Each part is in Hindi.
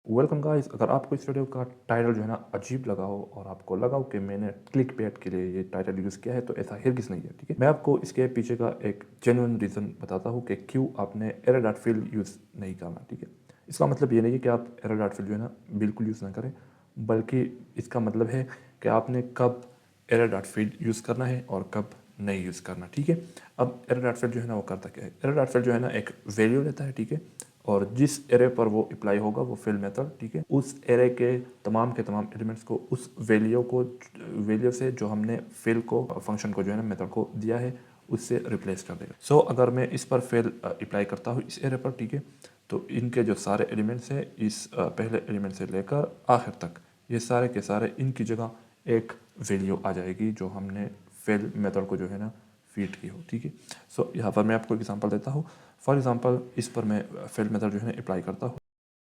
Welcome guys. अगर आपको इस वीडियो का टाइटल जो है ना अजीब लगा हो और आपको लगा हो कि मैंने क्लिक बेट के लिए ये टाइटल यूज़ किया है तो ऐसा हरगिज़ नहीं है, ठीक है। मैं आपको इसके पीछे का एक जेन्युइन रीज़न बताता हूँ कि क्यों आपने एरर डॉट फील्ड यूज़ नहीं करना, ठीक है। इसका मतलब ये नहीं है कि आप एरर डॉट फील्ड जो है ना बिल्कुल यूज़ ना करें, बल्कि इसका मतलब है कि आपने कब एरर डॉट फील्ड यूज़ करना है और कब नहीं यूज़ करना, ठीक है। अब एरर डॉट फील्ड जो है ना वो करता क्या है। एरर डॉट फील्ड जो है ना एक वैल्यू लेता है, ठीक है, और जिस एरे पर वो अप्लाई होगा वो फिल मेथड, ठीक है, उस एरे के तमाम एलिमेंट्स को उस वैल्यू से जो हमने फिल को फंक्शन को जो है ना मेथड को दिया है उससे रिप्लेस कर देगा। सो अगर मैं इस पर फिल अप्लाई करता हूँ इस एरे पर, ठीक है, तो इनके जो सारे एलिमेंट्स हैं इस पहले एलिमेंट से लेकर आखिर तक ये सारे के सारे इनकी जगह एक वैल्यू आ जाएगी जो हमने फिल मेथड को जो है ना फीड की हो, ठीक है। सो यहाँ पर मैं आपको एग्जांपल देता हूँ। फॉर एग्जांपल इस पर मैं फिल मेथड जो है अप्लाई करता हूँ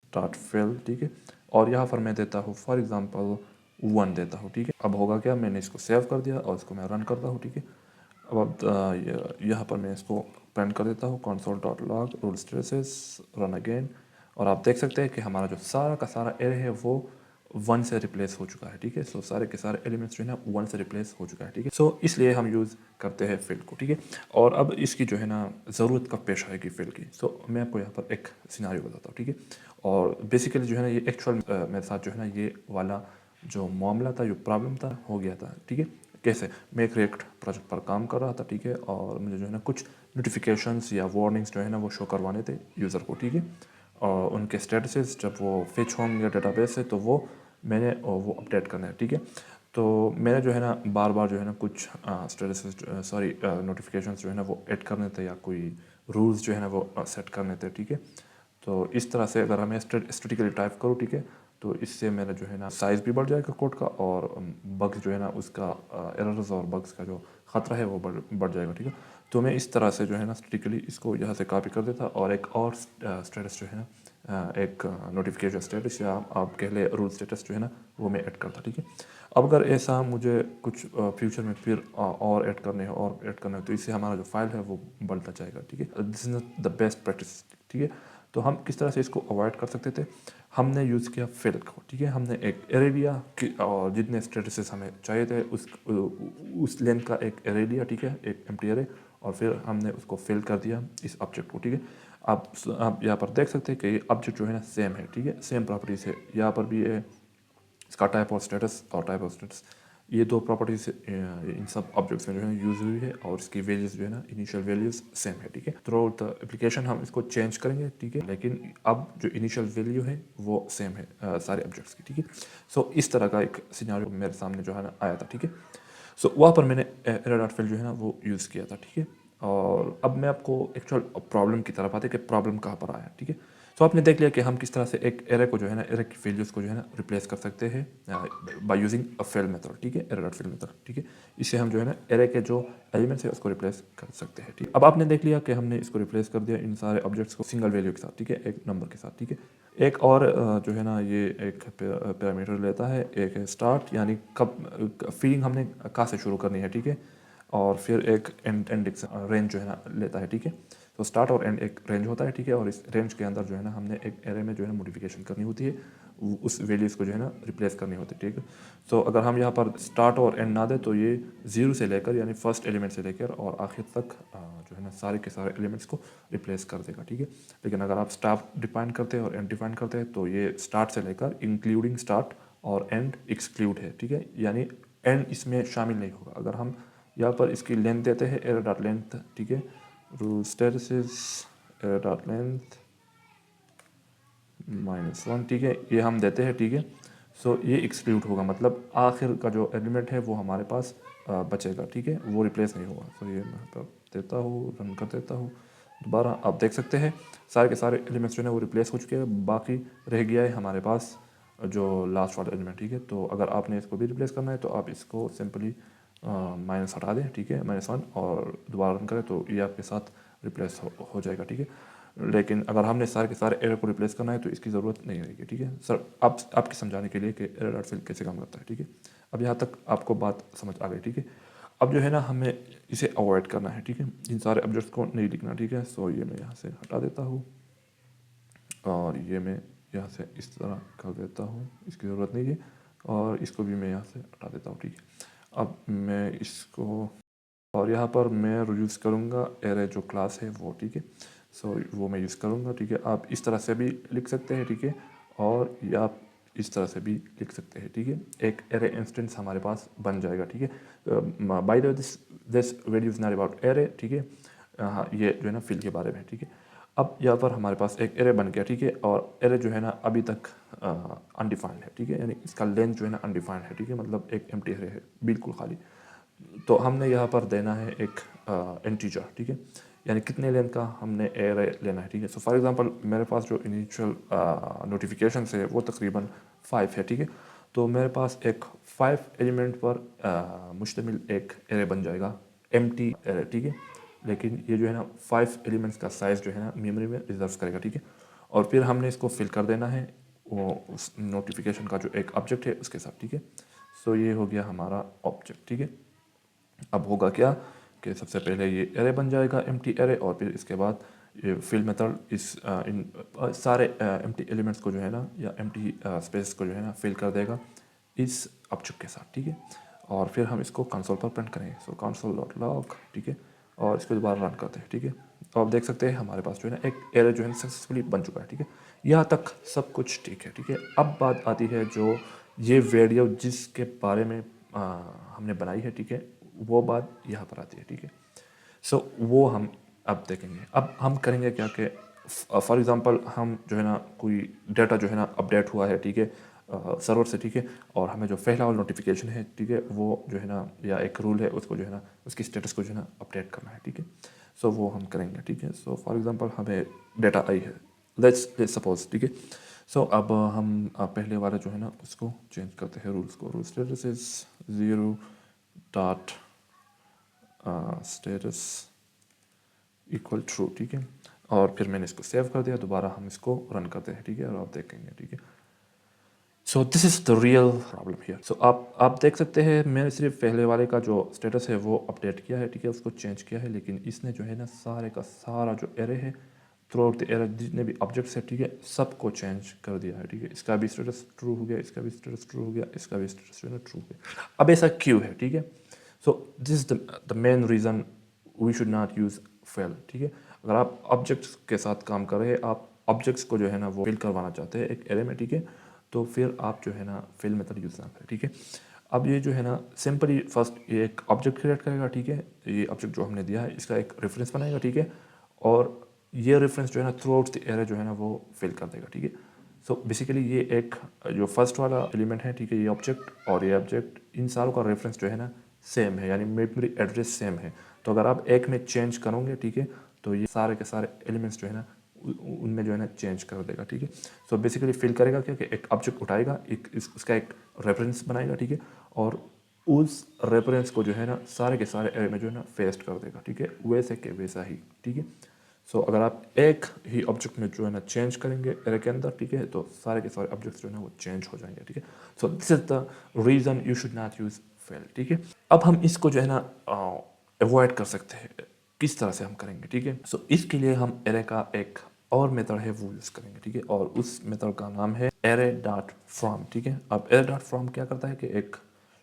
स्टार्ट फिल, ठीक है, और यहाँ पर मैं देता हूँ फॉर एग्जांपल 1 देता हूँ, ठीक है। अब होगा क्या, मैंने इसको सेव कर दिया और इसको मैं रन करता हूँ, ठीक है। अब यहाँ पर मैं इसको प्रिंट कर देता हूँ console dot log rule stresses run again, और आप देख सकते हैं कि हमारा जो सारा का सारा एरे है वो 1 से रिप्लेस हो चुका है, ठीक है। सो सारे के सारे एलिमेंट्स जो है ना 1 से रिप्लेस हो चुका है, ठीक है। सो इसलिए हम यूज़ करते हैं फिल को, ठीक है। और अब इसकी जो है ना ज़रूरत कब पेश आएगी फिल की। सो मैं आपको यहाँ पर एक सिनारियो बताता हूँ, ठीक है। और बेसिकली जो है ना ये एक्चुअल मेरे साथ जो है ना ये वाला जो मामला था, जो प्रॉब्लम था, हो गया था, ठीक है। कैसे, मैं एक रिएक्ट प्रोजेक्ट पर काम कर रहा था, ठीक है, और मुझे जो है ना कुछ नोटिफिकेशंस या वार्निंग्स जो है ना वो शो करवाने थे यूज़र को, ठीक है। और उनके स्टेटसेस जब वो फिच होंगे डेटाबेस से तो वो मैंने वो अपडेट करना है, ठीक है। तो मैंने जो है ना बार बार जो है ना कुछ स्टेटसेस नोटिफिकेशंस जो है ना वो ऐड करने थे या कोई रूल्स जो है ना वो सेट करने थे, ठीक है। तो इस तरह से अगर मैं स्टेटिकली टाइप करूँ, ठीक है, तो इससे मेरा जो है ना साइज़ भी बढ़ जाएगा कोड का, और बग्स जो है ना उसका एरर्स और बग्स का जो ख़तरा है वो बढ़ जाएगा, ठीक है। तो मैं इस तरह से जो है ना स्टेटिकली इसको यहाँ से कॉपी कर देता और एक और स्टेटस जो है ना एक नोटिफिकेशन स्टेटस या आप कह ले रूल स्टेटस जो है ना वो मैं ऐड करता, ठीक है। अब अगर ऐसा मुझे कुछ फ्यूचर में फिर और ऐड करने हो तो इससे हमारा जो फाइल है वो बढ़ता जाएगा, ठीक है। This is not the best practice, ठीक है। तो हम किस तरह से इसको अवॉइड कर सकते थे। हमने यूज़ किया फिल को, ठीक है। हमने एक एरे लिया और जितने स्टेटसेस हमें चाहिए थे उस लेंथ का एक एरे लिया, ठीक है, एक एम्प्टी एरे, और फिर हमने उसको फिल कर दिया इस ऑब्जेक्ट को, ठीक है। आप यहाँ पर देख सकते हैं कि ये ऑब्जेक्ट जो है ना सेम है, ठीक है, सेम प्रॉपर्टीज है। यहाँ पर भी है इसका टाइप ऑफ स्टेटस और टाइप ऑफ स्टेटस, ये दो प्रॉपर्टीज इन सब ऑब्जेक्ट्स में जो है यूज हुई है, और इसकी वैल्यूज जो है ना इनिशियल वैल्यूज सेम है, ठीक है। थ्रू आउट द एप्लीकेशन हम इसको चेंज करेंगे, ठीक है, लेकिन अब जो इनिशियल वैल्यू है वो सेम है सारे ऑब्जेक्ट्स की, ठीक है। सो इस तरह का एक सिनेरियो मेरे सामने जो है ना आया था, ठीक है। सो वहाँ पर मैंने एरर डॉट फील्ड जो है ना वो यूज़ किया था, ठीक है। और अब मैं आपको एक्चुअल प्रॉब्लम की तरफ आते कि प्रॉब्लम कहाँ पर आया, ठीक है। सो आपने देख लिया कि हम किस तरह से एक एरे को जो है ना एरे की वैल्यूज को जो है ना रिप्लेस कर सकते हैं by using a fill method, ठीक है, एरर डॉट फिल मेथड, ठीक है। इससे हम जो है ना एरे के जो एलिमेंट्स है उसको रिप्लेस कर सकते हैं, ठीक है। अब आपने देख लिया कि हमने इसको रिप्लेस कर दिया इन सारे ऑब्जेक्ट्स को सिंगल वैल्यू के साथ, ठीक है, एक नंबर के साथ, ठीक है। एक और जो है ना ये एक पैरामीटर लेता है, एक है स्टार्ट, यानी कब फीडिंग हमने कहाँ से शुरू करनी है, ठीक है, और फिर एक एंड रेंज जो है ना लेता है, ठीक है। तो स्टार्ट और एंड एक रेंज होता है, ठीक है, और इस रेंज के अंदर जो है ना हमने एक एरे में जो है ना मॉडिफिकेशन करनी होती है, उस वैल्यूज़ को जो है ना रिप्लेस करनी होती है, ठीक है। तो अगर हम यहाँ पर स्टार्ट और एंड ना दें तो ये 0 से लेकर यानी फर्स्ट एलिमेंट से लेकर और आखिर तक जो है ना सारे के सारे एलिमेंट्स को रिप्लेस कर देगा, ठीक है। लेकिन अगर आप स्टार्ट डिफाइन करते हैं और एंड डिफाइन करते हैं तो ये स्टार्ट से लेकर इंक्लूडिंग स्टार्ट और एंड एक्सक्लूड है, ठीक है, यानी एंड इसमें शामिल नहीं होगा। अगर हम यहाँ पर इसकी लेंथ देते हैं एरर डॉट लेंथ, ठीक है, rule status error dot length -1, ठीक है, ये हम देते हैं, ठीक है। सो ये एक्सक्लूड होगा, मतलब आखिर का जो एलिमेंट है वो हमारे पास बचेगा, ठीक है, वो रिप्लेस नहीं होगा। सो ये मैं यहाँ पर देता हूँ, रन कर देता हूँ दोबारा। आप देख सकते हैं सारे के सारे एलिमेंट्स जो है वो रिप्लेस हो चुके हैं, बाकी रह गया है हमारे पास जो लास्ट वाला एलिमेंट, ठीक है। तो अगर आपने इसको भी रिप्लेस करना है तो आप इसको सिंपली माइनस हटा दें, ठीक है, -1, और दोबारा रन करें तो ये आपके साथ रिप्लेस हो जाएगा, ठीक है। लेकिन अगर हमने सारे के सारे एरर को रिप्लेस करना है तो इसकी ज़रूरत नहीं रहेगी, ठीक है। सर आप आपके समझाने के लिए कि एरर डॉट फील्ड कैसे काम करता है, ठीक है। अब यहाँ तक आपको बात समझ आ गई, ठीक है। अब जो है ना हमें इसे अवॉइड करना है, ठीक है, इन सारे ऑब्जेक्ट्स को नहीं लिखना, ठीक है। सो ये मैं यहाँ से हटा देता हूँ और ये मैं यहाँ से इस तरह कर देता हूँ, इसकी ज़रूरत नहीं है, और इसको भी मैं यहाँ से हटा देता हूँ, ठीक है। अब मैं इसको, और यहाँ पर मैं यूज़ करूँगा एरे जो क्लास है वो, ठीक है। सो वो मैं यूज़ करूँगा, ठीक है। आप इस तरह से भी लिख सकते हैं, ठीक है, और या आप इस तरह से भी लिख सकते हैं, ठीक है। एक एरे इंस्टेंस हमारे पास बन जाएगा, ठीक है। By the this video is not about array, ठीक है। हाँ, ये जो है ना फिल के बारे में, ठीक है। अब यहाँ पर हमारे पास एक एरे बन गया, ठीक है, और एरे जो है ना अभी तक अनडिफाइंड है, ठीक है, यानी इसका लेंथ जो है ना अनडिफाइंड है, ठीक है, मतलब एक एम्प्टी एरे है, बिल्कुल खाली। तो हमने यहाँ पर देना है एक इंटीजर, ठीक है, यानी कितने लेंथ का हमने एरे लेना है, ठीक है। सो फॉर एग्जांपल मेरे पास जो इनिशियल नोटिफिकेशन है वो तकरीबन 5 है, ठीक है। तो मेरे पास एक 5 एलिमेंट पर मुश्तमिल एक एरे बन जाएगा, एम्प्टी एरे, ठीक है। लेकिन ये जो है ना 5 एलिमेंट्स का साइज़ जो है ना मेमोरी में रिजर्व करेगा, ठीक है। और फिर हमने इसको फिल कर देना है वो उस नोटिफिकेशन का जो एक ऑब्जेक्ट है उसके साथ, ठीक है। सो ये हो गया हमारा ऑब्जेक्ट, ठीक है। अब होगा क्या कि सबसे पहले ये एरे बन जाएगा, एम्प्टी एरे, और फिर इसके बाद ये फिल मेथड इन सारे एम्प्टी एलिमेंट्स को जो है ना, या एम्प्टी स्पेस को जो है ना फिल कर देगा इस ऑब्जेक्ट के साथ, ठीक है। और फिर हम इसको कंसोल पर प्रिंट करेंगे। सो कंसोल डॉट लॉग, ठीक है, और इसको दोबारा रन करते हैं, ठीक है। तो आप देख सकते हैं हमारे पास जो है ना एक एरे जो है सक्सेसफुली बन चुका है, ठीक है। यहाँ तक सब कुछ ठीक है, ठीक है। अब बात आती है जो ये वीडियो जिसके बारे में हमने बनाई है, ठीक है, वो बात यहाँ पर आती है, ठीक है। सो वो हम अब देखेंगे। अब हम करेंगे क्या कि फॉर एग्जांपल हम जो है ना कोई डाटा जो है ना अपडेट हुआ है, ठीक है, सर्वर से, ठीक है, और हमें जो पहला वाला नोटिफिकेशन है, ठीक है, वो जो है ना या एक रूल है उसको जो है ना उसकी स्टेटस को जो है ना अपडेट करना है, ठीक है। सो वो हम करेंगे, ठीक है। सो फॉर एग्जांपल हमें डाटा आई है, लेट्स सपोज, ठीक है। सो अब हम पहले वाला जो है ना उसको चेंज करते हैं, रूल्स को। Rule status is 0 dot status equal true, ठीक है। और फिर मैंने इसको सेव कर दिया, दोबारा हम इसको रन करते हैं, ठीक है, और आप देखेंगे, ठीक है। So this is the real problem here. So आप देख सकते हैं मैंने सिर्फ पहले वाले का जो स्टेटस है वो अपडेट किया है, ठीक है, उसको चेंज किया है, लेकिन इसने जो है ना सारे का सारा जो एरे है थ्रू आउट द एरे, जितने भी ऑब्जेक्ट्स है, ठीक है, सबको चेंज कर दिया है, ठीक है। इसका भी स्टेटस ट्रू हो गया, इसका भी स्टेटस ट्रू हो गया, इसका भी स्टेटस जो है ना ट्रू हो गया। अब ऐसा क्यों है, ठीक है। So this is the main reason we should not use fail, ठीक है। अगर आप ऑब्जेक्ट्स के साथ काम कर रहे हैं, आप ऑब्जेक्ट्स को जो है ना वो फिल करवाना चाहते हैं एक एरे में, ठीक है, तो फिर आप जो है ना फिल मेथड यूज़ ना करें, ठीक है। अब ये जो है ना सिंपली फर्स्ट ये एक ऑब्जेक्ट क्रिएट करेगा, ठीक है, ये ऑब्जेक्ट जो हमने दिया है इसका एक रेफरेंस बनाएगा, ठीक है, और ये रेफरेंस जो है ना थ्रू आउट द एरे जो है ना वो फिल कर देगा, ठीक है। सो बेसिकली ये एक जो फर्स्ट वाला एलिमेंट है, ठीक है, ये ऑब्जेक्ट और ये ऑब्जेक्ट, इन सारों का रेफरेंस जो है ना सेम है, यानी मेमोरी एड्रेस सेम है। तो अगर आप एक में चेंज करोगे, ठीक है, तो ये सारे के सारे एलिमेंट्स जो है ना उनमें जो है ना चेंज कर देगा, ठीक है। सो बेसिकली फिल करेगा क्या कि एक ऑब्जेक्ट उठाएगा, उसका एक रेफरेंस बनाएगा, ठीक है, और उस रेफरेंस को जो है ना सारे के सारे एरे में जो है ना पेस्ट कर देगा, ठीक है, वैसे के वैसा ही, ठीक है। सो अगर आप एक ही ऑब्जेक्ट में जो है ना चेंज करेंगे एरे के अंदर, ठीक है, तो सारे के सारे ऑब्जेक्ट्स जो है ना वो चेंज हो जाएंगे, ठीक है। So this is the reason you should not use fail, ठीक है। अब हम इसको जो है ना अवॉइड कर सकते हैं, किस तरह से हम करेंगे, ठीक है। सो इसके लिए हम एरे का एक और मेथड है वो यूज़ करेंगे, ठीक है, और उस मेथड का नाम है एरे डॉट फ्रॉम, ठीक है। अब एरे डॉट फ्रॉम क्या करता है कि एक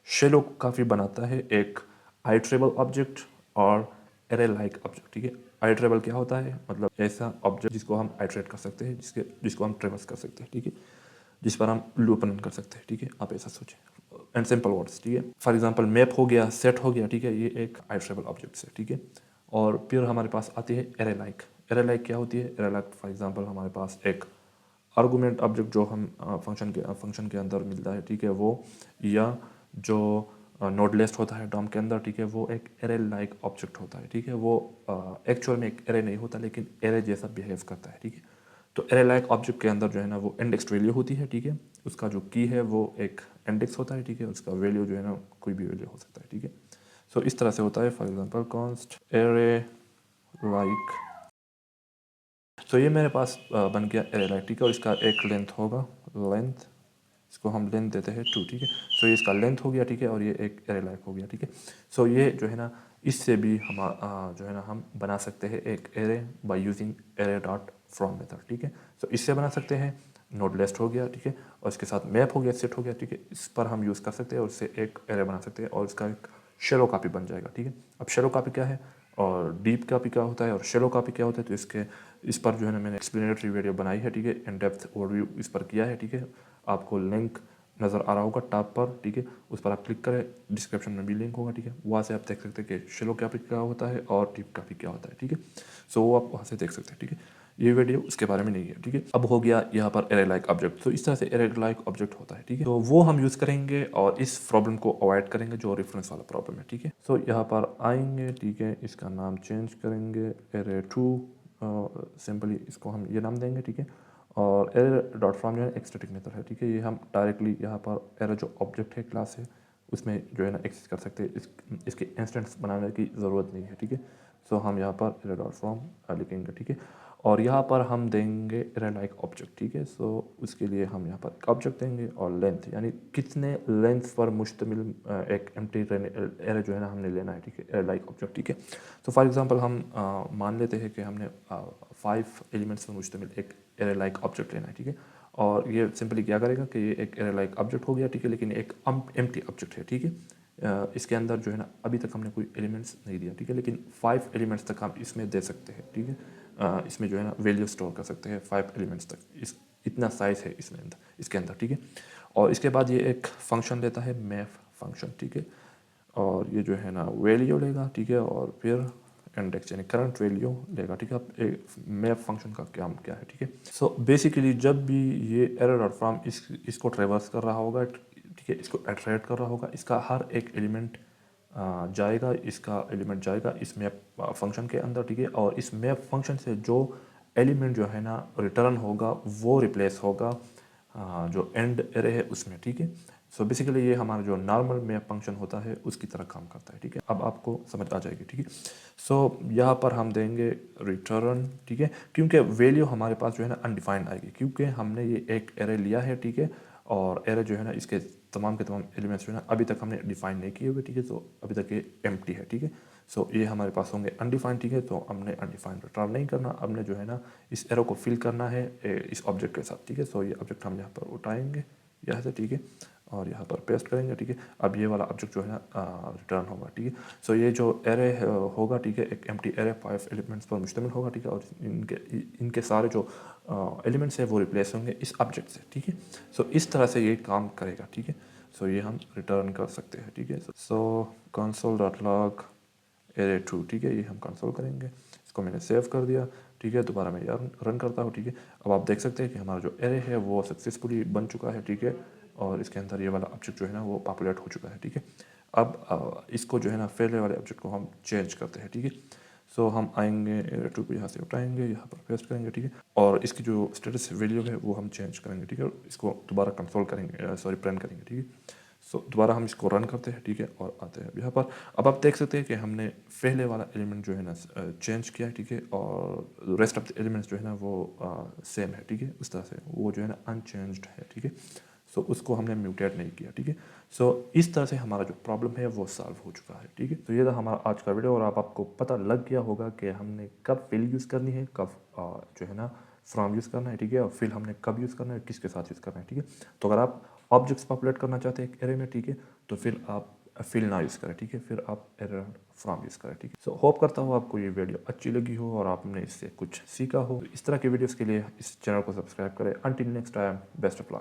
शेलो काफ़ी बनाता है एक आइट्रेबल ऑब्जेक्ट और एरे लाइक ऑब्जेक्ट, ठीक है। आइट्रेबल क्या होता है, मतलब ऐसा ऑब्जेक्ट जिसको हम आइट्रेट कर सकते हैं, जिसको हम ट्रेवर्स कर सकते हैं, ठीक है, जिस पर हम लूप रन कर सकते हैं, ठीक है। आप ऐसा सोचें एंड सिंपल वर्ड्स, ठीक है। फॉर एग्जांपल मैप हो गया, सेट हो गया, ठीक है, ये एक आइट्रेबल ऑब्जेक्ट है, ठीक है। और फिर हमारे पास आती है एरे लाइक। एरे लाइक क्या होती है, एरे लाइक फॉर एग्जांपल हमारे पास एक आर्गूमेंट ऑब्जेक्ट जो हम फंक्शन के अंदर मिलता है, ठीक है, वो, या जो नोड लिस्ट होता है डॉम के अंदर, ठीक है, वो एक एरे लाइक ऑब्जेक्ट होता है, ठीक है। वो एक्चुअल में एक एरे नहीं होता, लेकिन एरे जैसा बिहेव करता है, ठीक है। तो एरे लाइक ऑब्जेक्ट के अंदर जो है ना वो इंडेक्स वैल्यू होती है, ठीक है, उसका जो की है वो एक इंडेक्स होता है, ठीक है, उसका वैल्यू जो है ना कोई भी वैल्यू हो सकता है, ठीक है। सो इस तरह से होता है, for example const array like. तो ये मेरे पास बन गया एरे लाइक, ठीक है, और इसका एक लेंथ होगा, लेंथ, इसको हम लेंथ देते हैं 2, ठीक है। सो ये इसका लेंथ हो गया, ठीक है, और ये एक एरे लाइक हो गया, ठीक है। सो ये जो है ना इससे भी हम जो है ना हम बना सकते हैं एक array by using array dot from method, ठीक है। सो इससे बना सकते हैं, नोड लिस्ट हो गया, ठीक है, और इसके साथ मैप हो गया, सेट हो गया, ठीक है। इस पर हम यूज़ कर सकते हैं और इससे एक एरे बना सकते हैं और इसका एक शेलो कॉपी बन जाएगा, ठीक है। अब शेलो कॉपी क्या है और डीप कॉपी क्या होता है और शेलो कॉपी क्या होता है, तो इस पर जो है ना मैंने एक्सप्लेनेटरी वीडियो बनाई है, ठीक है, इन डेप्थ ओवरव्यू इस पर किया है, ठीक है। आपको लिंक नज़र आ रहा होगा टॉप पर, ठीक है, उस पर आप क्लिक करें, डिस्क्रिप्शन में भी लिंक होगा, ठीक है, वहाँ से आप देख सकते हैं कि शेलो कॉपी क्या होता है और डीप कॉपी क्या होता है, ठीक है। सो वो आप वहाँ से देख सकते हैं, ठीक है। ये वीडियो उसके बारे में नहीं है, ठीक है। अब हो गया यहाँ पर एरे लाइक ऑब्जेक्ट, तो इस तरह से एरे लाइक ऑब्जेक्ट होता है, ठीक है। तो वो हम यूज़ करेंगे और इस प्रॉब्लम को अवॉइड करेंगे जो रेफरेंस वाला प्रॉब्लम है, ठीक है। सो यहाँ पर आएंगे, ठीक है, इसका नाम चेंज करेंगे एरे टू, सिंपली इसको हम ये नाम देंगे, ठीक है। और एरे डॉट फ्रॉम जो है एक्सटेटिक मेथड है, ठीक है, ये हम डायरेक्टली यहाँ पर एरे जो ऑब्जेक्ट है क्लास है उसमें जो है ना एक्सेस कर सकते हैं, इसके इंस्टेंस बनाने की ज़रूरत नहीं है, ठीक है। सो हम यहाँ पर एरे डॉट फ्रॉम लिखेंगे, ठीक है, और यहाँ पर हम देंगे एरे लाइक ऑब्जेक्ट, ठीक है। सो उसके लिए हम यहाँ पर एक ऑब्जेक्ट देंगे और लेंथ, यानी कितने लेंथ पर मुश्तमिल एक एम्प्टी एरे जो है ना हमने लेना है, ठीक है, एरे लाइक ऑब्जेक्ट, ठीक है। तो फॉर एग्जांपल हम मान लेते हैं कि हमने 5 एलिमेंट्स पर मुश्तमिल एक एरे लाइक ऑब्जेक्ट लेना है, ठीक है। और ये सिंपली क्या करेगा कि ये एक एरे लाइक ऑब्जेक्ट हो गया, ठीक है, लेकिन एक एम्प्टी ऑब्जेक्ट है, ठीक है। इसके अंदर जो है ना अभी तक हमने कोई एलिमेंट्स नहीं दिया, ठीक है, लेकिन 5 एलिमेंट्स तक हम इसमें दे सकते हैं, ठीक है। इसमें जो है ना वैल्यू स्टोर कर सकते हैं 5 एलिमेंट्स तक, इस इतना साइज़ है इसमें इसके अंदर, ठीक है। और इसके बाद ये एक फंक्शन लेता है मैप फंक्शन, ठीक है, और ये जो है ना वैल्यू लेगा, ठीक है, और फिर इंडेक्स यानी करंट वैल्यू लेगा, ठीक है। अब मैप फंक्शन का काम क्या है, ठीक है। सो बेसिकली जब भी ये एरर डॉट फ्रॉम इसको ट्रेवर्स कर रहा होगा, ठीक है, इसको एट्रैक्ट कर रहा होगा, इसका हर एक एलिमेंट जाएगा, इसका एलिमेंट जाएगा इस मैप फंक्शन के अंदर, ठीक है, और इस मैप फंक्शन से जो एलिमेंट जो है ना रिटर्न होगा वो रिप्लेस होगा जो एंड एरे है उसमें, ठीक है। सो बेसिकली ये हमारा जो नॉर्मल मैप फंक्शन होता है उसकी तरह काम करता है, ठीक है। अब आपको समझ आ जाएगी, ठीक है। सो यहाँ पर हम देंगे रिटर्न, ठीक है, क्योंकि वैल्यू हमारे पास जो है ना अनडिफाइंड आएगी, क्योंकि हमने ये एक एरे लिया है, ठीक है, और एरे जो है ना इसके तमाम के तमाम एलिमेंट्स जो है ना अभी तक हमने डिफाइन नहीं किए हुए, ठीक है, तो अभी तक ये एम्प्टी है, ठीक है। सो ये हमारे पास होंगे अनडिफाइंड, ठीक है, तो हमने अनडिफाइंड रिटर्न नहीं करना, हमने जो है ना इस एरो को फिल करना है इस ऑब्जेक्ट के साथ, ठीक है। सो ये ऑब्जेक्ट हम यहाँ पर उठाएंगे यहाँ से, ठीक है, और यहाँ पर पेस्ट करेंगे, ठीक है। अब ये वाला ऑब्जेक्ट जो है ना रिटर्न होगा, ठीक है। सो ये जो एरे होगा, ठीक है, एक एम्प्टी एरे 5 एलिमेंट्स पर मुश्तमिल होगा, ठीक है, और इनके सारे जो एलिमेंट्स है वो रिप्लेस होंगे इस ऑब्जेक्ट से, ठीक है। सो इस तरह से ये काम करेगा, ठीक है। सो ये हम रिटर्न कर सकते हैं, ठीक है। So console dot log array two, ठीक है, ये हम कंसोल करेंगे, इसको मैंने सेव कर दिया, ठीक है। दोबारा मैं रन करता हूँ, ठीक है। अब आप देख सकते हैं कि हमारा जो एरे है वो सक्सेसफुली बन चुका है, ठीक है, और इसके अंदर ये वाला ऑब्जेक्ट जो है ना वो पॉपुलेट हो चुका है, ठीक है। अब इसको जो है ना पहले वाले ऑब्जेक्ट को हम चेंज करते हैं, ठीक है। सो हम आएंगे एरे टू को यहाँ से उठाएंगे, यहाँ पर पेस्ट करेंगे, ठीक है, और इसकी जो स्टेटस वैल्यू है वो हम चेंज करेंगे, ठीक है, इसको दोबारा कंसोल करेंगे, सॉरी प्रिंट करेंगे, ठीक है। सो दोबारा हम इसको रन करते हैं, ठीक है, और आते हैं यहाँ पर। अब आप देख सकते हैं कि हमने पहले वाला एलिमेंट जो है ना चेंज किया है, ठीक है, और रेस्ट ऑफ द एलिमेंट्स जो है ना वो सेम है, ठीक है, उस तरह से वो जो है ना अनचेंज्ड है, ठीक है। सो उसको हमने म्यूटेट नहीं किया, ठीक है। सो इस तरह से हमारा जो प्रॉब्लम है वो सॉल्व हो चुका है, ठीक है। तो ये था हमारा आज का वीडियो, और आपको पता लग गया होगा कि हमने कब फिल यूज़ करनी है, कब जो है ना फ्रॉम यूज़ करना है, ठीक है, और फिल हमने कब यूज़ करना है, किसके साथ यूज़ करना है, ठीक है। तो अगर आप ऑब्जेक्ट्स पॉपुलेट करना चाहते हैं एक एरे में, ठीक है, तो फिर आप फिल ना यूज़ करें, ठीक है, फिर आप एरे फ्रॉम यूज़ करें, ठीक है। सो होप करता हूँ आपको ये वीडियो अच्छी लगी हो और आपने इससे कुछ सीखा हो। इस तरह के वीडियोस के लिए इस चैनल को सब्सक्राइब करें। Until next time, best of luck.